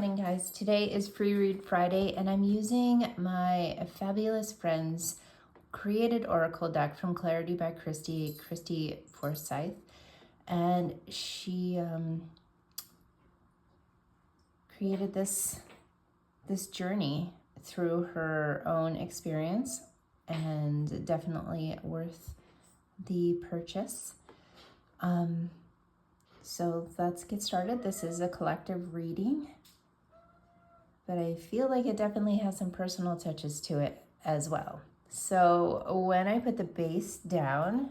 morning, guys. Today is Free Read Friday, and I'm using my fabulous friend's created oracle deck from Clarity by Christy Forsyth. And she created this journey through her own experience, and definitely worth the purchase. So let's get started. This is a collective reading, but I feel like it definitely has some personal touches to it as well. So when I put the base down,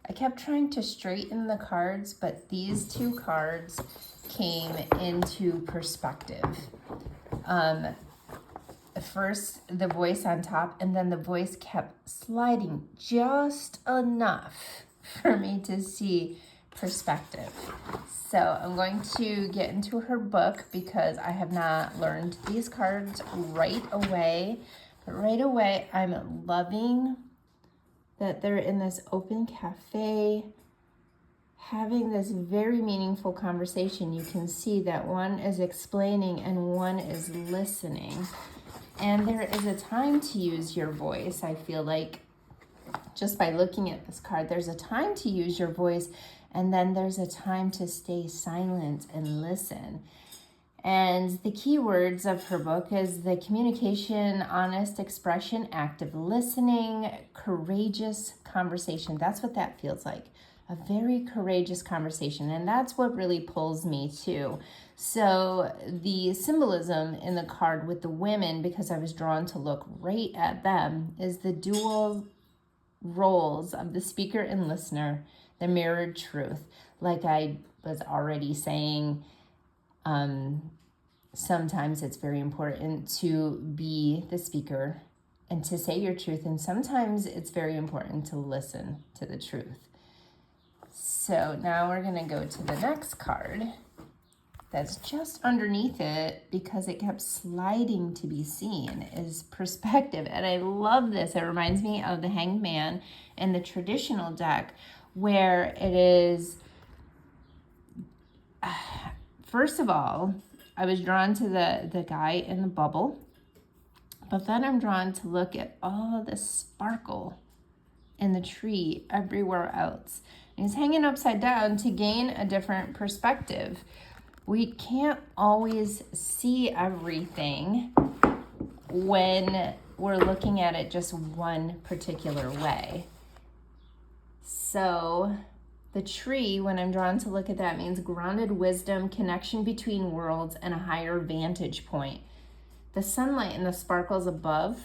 I kept trying to straighten the cards, but these two cards came into perspective. First, the voice on top, and then the voice kept sliding just enough for me to see perspective. So I'm going to get into her book because I have not learned these cards right away. But right away, I'm loving that they're in this open cafe having this very meaningful conversation. You can see that one is explaining and one is listening. And there is a time to use your voice. I feel like just by looking at this card, there's a time to use your voice, and then there's a time to stay silent and listen. And the key words of her book is the communication, honest expression, active listening, courageous conversation. That's what that feels like. A very courageous conversation. And that's what really pulls me too. So the symbolism in the card with the women, because I was drawn to look right at them, is the dual roles of the speaker and listener, the mirrored truth. Like I was already saying, sometimes it's very important to be the speaker and to say your truth. And sometimes it's very important to listen to the truth. So now we're going to go to the next card that's just underneath it because it kept sliding to be seen, is perspective. And I love this. It reminds me of the Hanged Man in the traditional deck, where it is, first of all, I was drawn to the guy in the bubble, but then I'm drawn to look at all the sparkle in the tree everywhere else. And he's hanging upside down to gain a different perspective. We can't always see everything when we're looking at it just one particular way. So the tree, when I'm drawn to look at that, means grounded wisdom, connection between worlds, and a higher vantage point. The sunlight and the sparkles above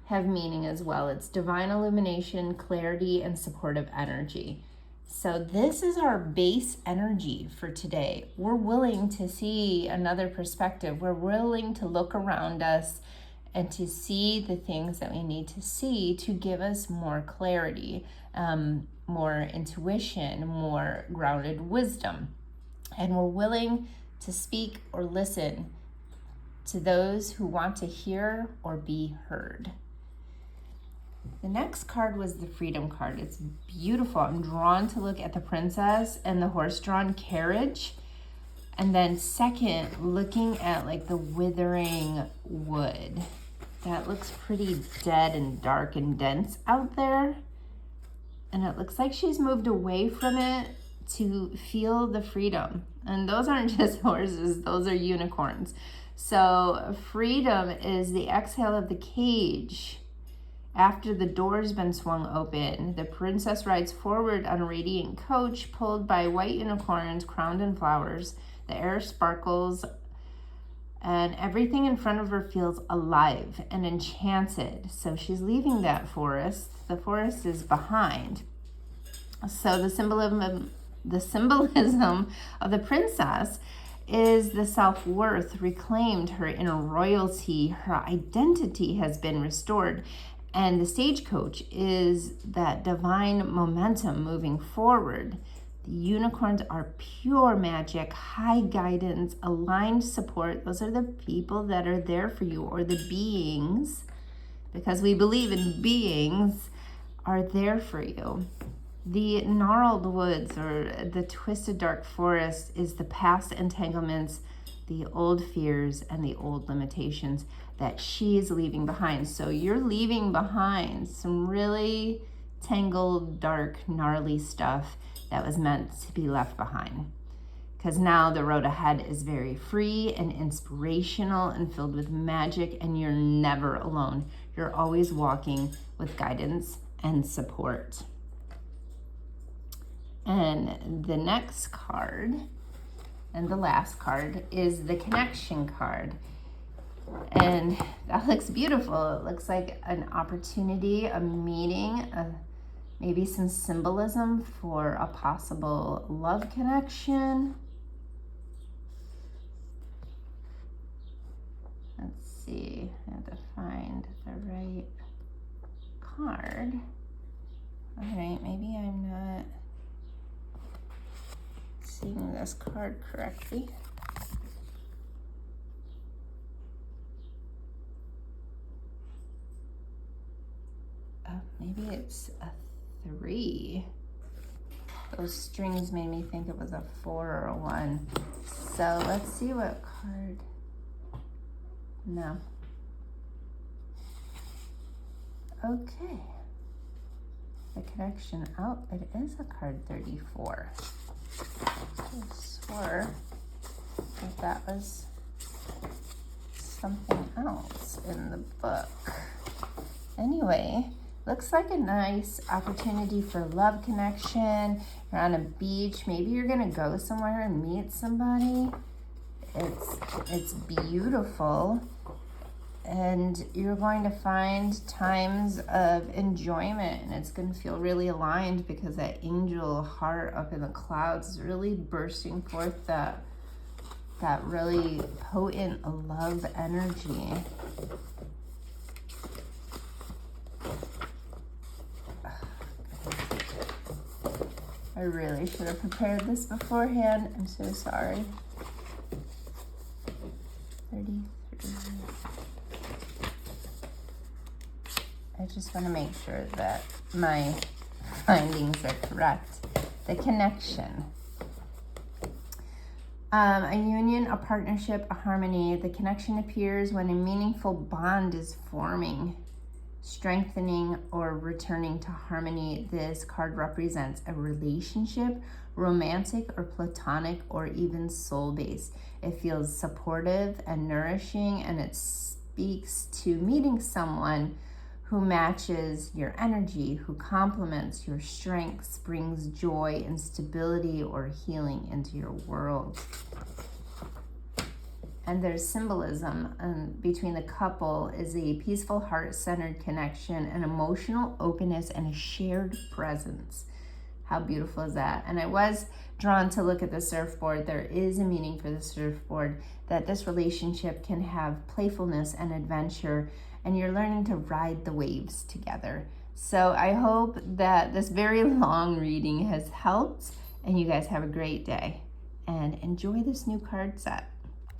have meaning as well. It's divine illumination, clarity, and supportive energy. So this is our base energy for today. We're willing to see another perspective. We're willing to look around us and to see the things that we need to see to give us more clarity, more intuition, more grounded wisdom. And we're willing to speak or listen to those who want to hear or be heard. The next card was the Freedom card. It's beautiful. I'm drawn to look at the princess and the horse-drawn carriage. And then second, looking at like the withering wood. That looks pretty dead and dark and dense out there. And it looks like she's moved away from it to feel the freedom. And those aren't just horses, those are unicorns. So freedom is the exhale of the cage. After the door's been swung open, the princess rides forward on a radiant coach pulled by white unicorns crowned in flowers. The air sparkles, and everything in front of her feels alive and enchanted. So she's leaving that forest. The forest is behind. So the symbolism of the princess is the self-worth reclaimed, her inner royalty, her identity has been restored. And the stagecoach is that divine momentum moving forward. The unicorns are pure magic, high guidance, aligned support. Those are the people that are there for you, or the beings, because we believe in beings, are there for you. The gnarled woods or the twisted dark forest is the past entanglements the old fears and the old limitations that she's leaving behind. So you're leaving behind some really tangled, dark, gnarly stuff that was meant to be left behind. Because now the road ahead is very free and inspirational and filled with magic, and you're never alone. You're always walking with guidance and support. And the next card, and the last card, is the connection card. And that looks beautiful. It looks like an opportunity, a meeting, maybe some symbolism for a possible love connection. Let's see, I have to find the right card. All right, maybe I'm not seeing this card correctly. Maybe it's a 3. Those strings made me think it was a 4 or a 1. So let's see what card. No. Okay. The connection. Oh, it is a card 34. I swore that was something else in the book. Anyway, looks like a nice opportunity for love connection. You're on a beach. Maybe you're gonna go somewhere and meet somebody. It's beautiful. And you're going to find times of enjoyment, and it's going to feel really aligned because that angel heart up in the clouds is really bursting forth that really potent love energy. I really should have prepared this beforehand. I'm so sorry. 33. I just want to make sure that my findings are correct. The connection. A union, a partnership, a harmony. The connection appears when a meaningful bond is forming, strengthening, or returning to harmony. This card represents a relationship, romantic or platonic or even soul-based. It feels supportive and nourishing, and it speaks to meeting someone who matches your energy, who complements your strengths, brings joy and stability or healing into your world. And there's symbolism between the couple is a peaceful, heart-centered connection, an emotional openness, and a shared presence. How beautiful is that? And I was drawn to look at the surfboard. There is a meaning for the surfboard, that this relationship can have playfulness and adventure, and you're learning to ride the waves together. So I hope that this very long reading has helped, and you guys have a great day. And enjoy this new card set.